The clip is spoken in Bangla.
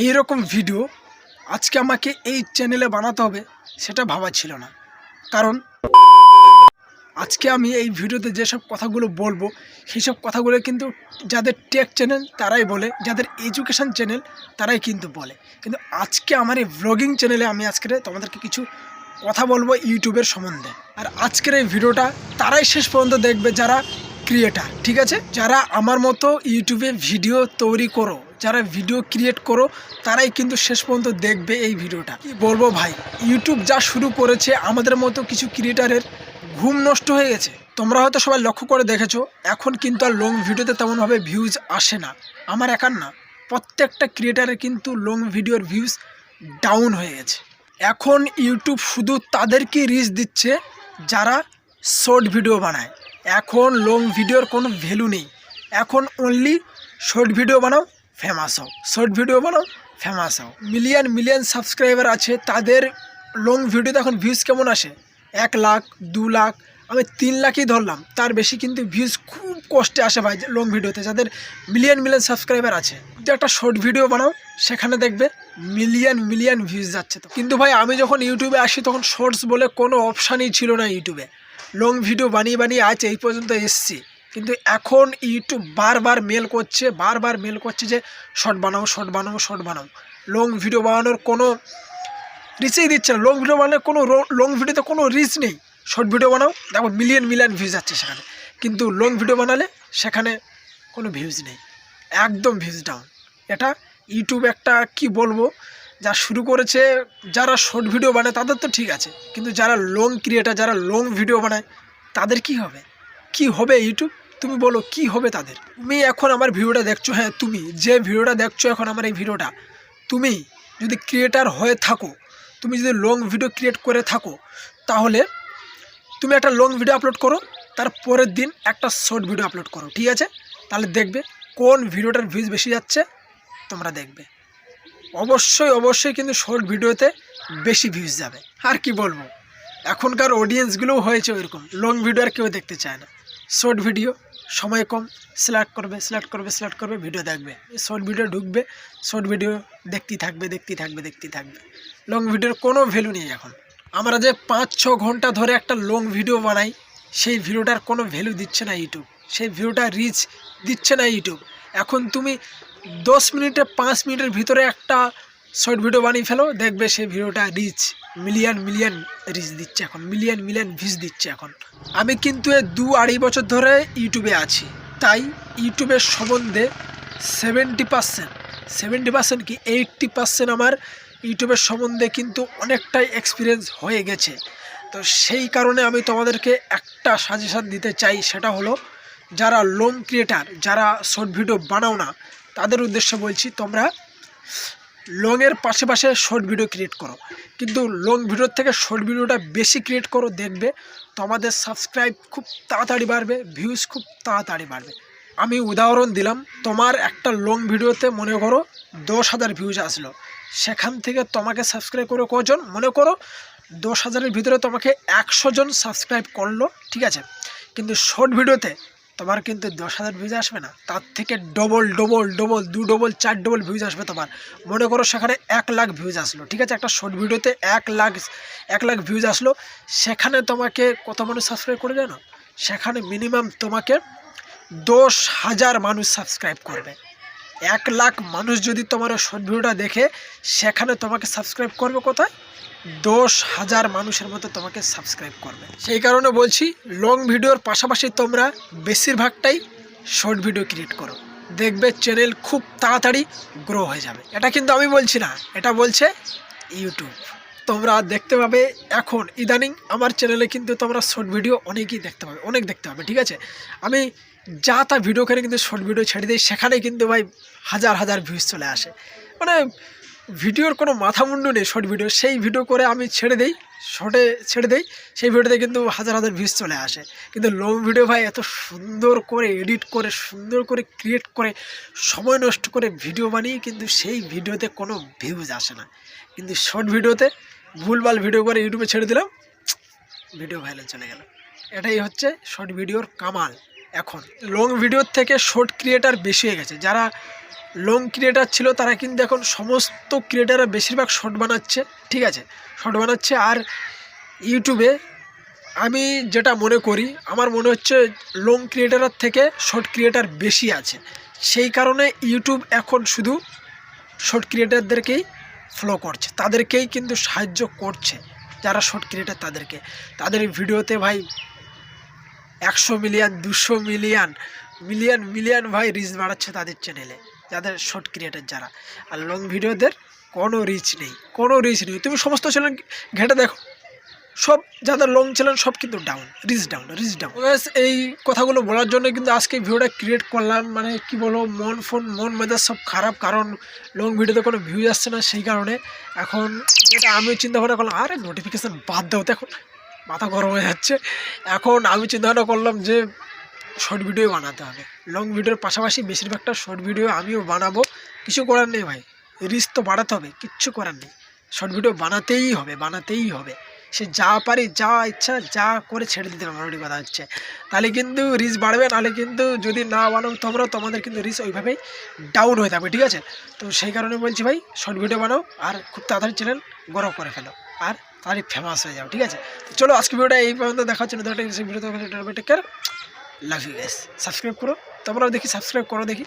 এই রকম ভিডিও আজকে আমাকে এই চ্যানেলে বানাতে হবে সেটা ভাবা ছিল না। কারণ আজকে আমি এই ভিডিওতে যেসব কথাগুলো বলবো সেই সব কথাগুলো কিন্তু যাদের টেক চ্যানেল তারাই বলে, যাদের এডুকেশান চ্যানেল তারাই কিন্তু বলে। কিন্তু আজকে আমার এই ব্লগিং চ্যানেলে আমি আজকে তোমাদেরকে কিছু কথা বলবো ইউটিউবের সম্বন্ধে। আর আজকের এই ভিডিওটা তারাই শেষ পর্যন্ত দেখবে যারা ক্রিয়েটার, ঠিক আছে? যারা আমার মতো ইউটিউবে ভিডিও তৈরি করো, যারা ভিডিও ক্রিয়েট করো, তারাই কিন্তু শেষ পর্যন্ত দেখবে এই ভিডিওটা। কি বলবো ভাই, ইউটিউব যা শুরু করেছে আমাদের মতো কিছু ক্রিয়েটারের ঘুম নষ্ট হয়ে গেছে। তোমরা হয়তো সবাই লক্ষ্য করে দেখেছো, এখন কিন্তু আর লং ভিডিওতে তেমনভাবে ভিউজ আসে না। আমার একার না, প্রত্যেকটা ক্রিয়েটারের কিন্তু লং ভিডিওর ভিউজ ডাউন হয়ে গেছে। এখন ইউটিউব শুধু তাদেরকে রিচ দিচ্ছে যারা শর্ট ভিডিও বানায়। এখন লং ভিডিওর কোনো ভ্যালু নেই। এখন অনলি শর্ট ভিডিও বানাও, ফেমাস হও, শর্ট ভিডিও বানাও, ফেমাস হও। মিলিয়ন মিলিয়ন সাবস্ক্রাইবার আছে, তাদের লং ভিডিওতে এখন ভিউজ কেমন আসে? 1 লাখ, 2 লাখ, আমি 3 লাখই ধরলাম, তার বেশি কিন্তু ভিউজ খুব কষ্টে আসে ভাই লং ভিডিওতে, যাদের মিলিয়ন মিলিয়ন সাবস্ক্রাইবার আছে। যদি একটা শর্ট ভিডিও বানাও সেখানে দেখবে মিলিয়ন মিলিয়ন ভিউজ যাচ্ছে। তো কিন্তু ভাই আমি যখন ইউটিউবে আসি তখন শর্টস বলে কোনো অপশানই ছিল না ইউটিউবে। লং ভিডিও বানিয়ে বানিয়ে আজ এই পর্যন্ত এসছি। কিন্তু এখন ইউটিউব বারবার মেল করছে যে শর্ট বানাও, শর্ট বানাও, শর্ট বানাও। লং ভিডিও বানানোর কোনো রিচই দিচ্ছে না। লং ভিডিও বানালে কোনো লং ভিডিওতে কোনো রিচ নেই। শর্ট ভিডিও বানাও, দেখো মিলিয়ন মিলিয়ন ভিউজ যাচ্ছে সেখানে। কিন্তু লং ভিডিও বানালে সেখানে কোনো ভিউজ নেই, একদম ভিউজ ডাউন। এটা ইউটিউব একটা কি বলবো, যা শুরু করেছে। যারা শর্ট ভিডিও বানায় তাদের তো ঠিক আছে, কিন্তু যারা লং ক্রিয়েটার, যারা লং ভিডিও বানায় তাদের কি হবে? কি হবে ইউটিউব? তুমি বলো কি হবে তাদের? তুমি এখন আমার ভিডিওটা দেখছো, হ্যাঁ তুমি যে ভিডিওটা দেখছো এখন আমার এই ভিডিওটা, তুমি যদি ক্রিয়েটার হয়ে থাকো, তুমি যদি লং ভিডিও ক্রিয়েট করে থাকো, তাহলে তুমি একটা লং ভিডিও আপলোড করো, তার পরের দিন একটা শর্ট ভিডিও আপলোড করো, ঠিক আছে? তাহলে দেখবে কোন ভিডিওটার ভিউজ বেশি যাচ্ছে, তোমরা দেখবে অবশ্যই কিন্তু শর্ট ভিডিওতে বেশি ভিউজ যাবে। আর কি বলবো, এখনকার অডিয়েন্সগুলোও হয়েছে ওইরকম, লং ভিডিও আর কেউ দেখতে চায় না। শর্ট ভিডিও সময় কম, সিলেক্ট করবে ভিডিও দেখবে, শর্ট ভিডিও ঢুকবে, শর্ট ভিডিও দেখতেই থাকবে। লং ভিডিওর কোনো ভ্যালু নেই এখন। আমরা যে 5-6 ঘন্টা ধরে একটা লং ভিডিও বানাই, সেই ভিডিওটার কোনো ভ্যালু দিচ্ছে না ইউটিউব, সেই ভিডিওটা রিচ দিচ্ছে না ইউটিউব। এখন তুমি 10 মিনিটে 5 মিনিটের ভিতরে একটা শর্ট ভিডিও বানিয়ে ফেলো, দেখবে সেই ভিডিওটা রিচ মিলিয়ন মিলিয়ন রিচ দিচ্ছে, এখন মিলিয়ন মিলিয়ন ভিউজ দিচ্ছে। এখন আমি কিন্তু 2-2.5 বছর ধরে ইউটিউবে আছি, তাই ইউটিউবের সম্বন্ধে 70% কি 80% আমার ইউটিউবের সম্বন্ধে কিন্তু অনেকটাই এক্সপিরিয়েন্স হয়ে গেছে। তো সেই কারণে আমি তোমাদেরকে একটা সাজেশান দিতে চাই, সেটা হলো যারা লং ক্রিয়েটার, যারা শর্ট ভিডিও বানাও না, তাদের উদ্দেশ্যে বলছি, তোমরা লংয়ের পাশে শর্ট ভিডিও ক্রিয়েট করো, কিন্তু লং ভিডিওর থেকে শর্ট ভিডিওটা বেশি ক্রিয়েট করো, দেখবে তোমাদের সাবস্ক্রাইব খুব তাড়াতাড়ি বাড়বে, ভিউজ খুব তাড়াতাড়ি বাড়বে। আমি উদাহরণ দিলাম, তোমার একটা লং ভিডিওতে মনে করো 10,000 ভিউজ আসলো, সেখান থেকে তোমাকে সাবস্ক্রাইব করে কজন, মনে করো 10,000-এর ভিতরে তোমাকে 100 জন সাবস্ক্রাইব করলো, ঠিক আছে? কিন্তু শর্ট ভিডিওতে তোমার কিন্তু 10,000 ভিউজ আসবে না, তার থেকে ডবল 2 ডবল ভিউজ আসবে তোমার। মনে করো সেখানে 1 লাখ ভিউজ আসলো, ঠিক আছে? একটা শর্ট ভিডিওতে 1 লাখ ভিউজ আসলো, সেখানে তোমাকে কত মানুষ সাবস্ক্রাইব করে জানো? সেখানে মিনিমাম তোমাকে 10,000 মানুষ সাবস্ক্রাইব করবে। 1 লাখ মানুষ যদি তোমার শর্ট ভিডিওটা দেখে, সেখানে তোমাকে সাবস্ক্রাইব করবে কোথায়? 10,000 মানুষের মতো তোমাকে সাবস্ক্রাইব করবে। সেই কারণে বলছি, লং ভিডিওর পাশাপাশি তোমরা বেশিরভাগটাই শর্ট ভিডিও ক্রিয়েট করো, দেখবে চ্যানেল খুব তাড়াতাড়ি গ্রো হয়ে যাবে। এটা কিন্তু আমি বলছি না, এটা বলছে ইউটিউব। তোমরা দেখতে পাবে এখন ইদানিং আমার চ্যানেলে কিন্তু তোমরা শর্ট ভিডিও অনেক দেখতে পাবে, ঠিক আছে? আমি যা তা ভিডিও করে কিন্তু শর্ট ভিডিও ছেড়ে দিই, সেখানে কিন্তু ভাই হাজার ভিউজ চলে আসে। মানে ভিডিওর কোনো মাথা মুন্ডু নেই শর্ট ভিডিও, সেই ভিডিও করে আমি ছেড়ে দেই, সেই ভিডিওতে কিন্তু হাজার ভিউজ চলে আসে। কিন্তু লং ভিডিও ভাই এত সুন্দর করে এডিট করে, সুন্দর করে ক্রিয়েট করে, সময় নষ্ট করে ভিডিও বানিয়ে কিন্তু সেই ভিডিওতে কোনো ভিউজ আসে না। কিন্তু শর্ট ভিডিওতে ভুলভাল ভিডিও করে ইউটিউবে ছেড়ে দিলাম, ভিডিও ভাইরাল চলে গেল। এটাই হচ্ছে শর্ট ভিডিওর কামাল। এখন লং ভিডিওর থেকে শর্ট ক্রিয়েটার বেশি হয়ে গেছে, যারা লং ক্রিয়েটার ছিল তারা কিন্তু এখন সমস্ত ক্রিয়েটাররা বেশিরভাগ শর্ট বানাচ্ছে, ঠিক আছে, শর্ট বানাচ্ছে। আর ইউটিউবে আমি যেটা মনে করি, আমার মনে হচ্ছে লং ক্রিয়েটারের থেকে শর্ট ক্রিয়েটার বেশি আছে। সেই কারণে ইউটিউব এখন শুধু শর্ট ক্রিয়েটারদেরকেই ফলো করছে, তাদেরকেই কিন্তু সাহায্য করছে, যারা শর্ট ক্রিয়েটার তাদেরকে। তাদের ভিডিওতে ভাই 100 মিলিয়ন 200 মিলিয়ন মিলিয়ন মিলিয়ন ভাই রিচ বাড়াচ্ছে তাদের চ্যানেলে, যাদের শর্ট ক্রিয়েটার যারা। আর লং ভিডিওদের কোনো রিচ নেই, কোনো রিচ নেই। তুমি সমস্ত চ্যানেল ঘেটে দেখো, সব যাদের লং চ্যানেল সব কিন্তু down, reach down, reach down. এই কথাগুলো বলার জন্য কিন্তু আজকে ভিডিওটা ক্রিয়েট করলাম। মানে কি বলবো, মন মেজাজ সব খারাপ, কারণ লং ভিডিওতে কোনো ভিউজ আসছে না। সেই কারণে এখন যেটা আমিও চিন্তা ভাবনা করলাম, আরে নোটিফিকেশান বাদ দাও, তো এখন মাথা গরম হয়ে যাচ্ছে। এখন আমি চিন্তা ভাবনা করলাম যে শর্ট ভিডিও বানাতে হবে। লং ভিডিওর পাশাপাশি বেশিরভাগটা শর্ট ভিডিও আমিও বানাবো। কিছু করার নেই ভাই, রিচ তো বাড়াতে হবে, কিচ্ছু করার নেই। শর্ট ভিডিও বানাতেই হবে, বানাতেই হবে। সে যা পারি, যা ইচ্ছা যা করে ছেড়ে দিতে হবে, আমার কথা হচ্ছে। তাহলে কিন্তু রিচ বাড়বে, নাহলে কিন্তু যদি না বানাও তোমরা, তোমাদের কিন্তু রিচ ওইভাবেই ডাউন হয়ে থাকবে, ঠিক আছে। তো সেই কারণে বলছি ভাই, শর্ট ভিডিও বানাও আর খুব তাড়াতাড়ি চ্যানেল গ্রো করে ফেলো, আর তাড়াতাড়ি ফেমাস হয়ে যাও, ঠিক আছে। তো চলো আজকে ভিডিওটা এই পর্যন্ত, দেখা হচ্ছে না video. Take care, love you guys. Subscribe করো, তোমরাও দেখি সাবস্ক্রাইব করো দেখি।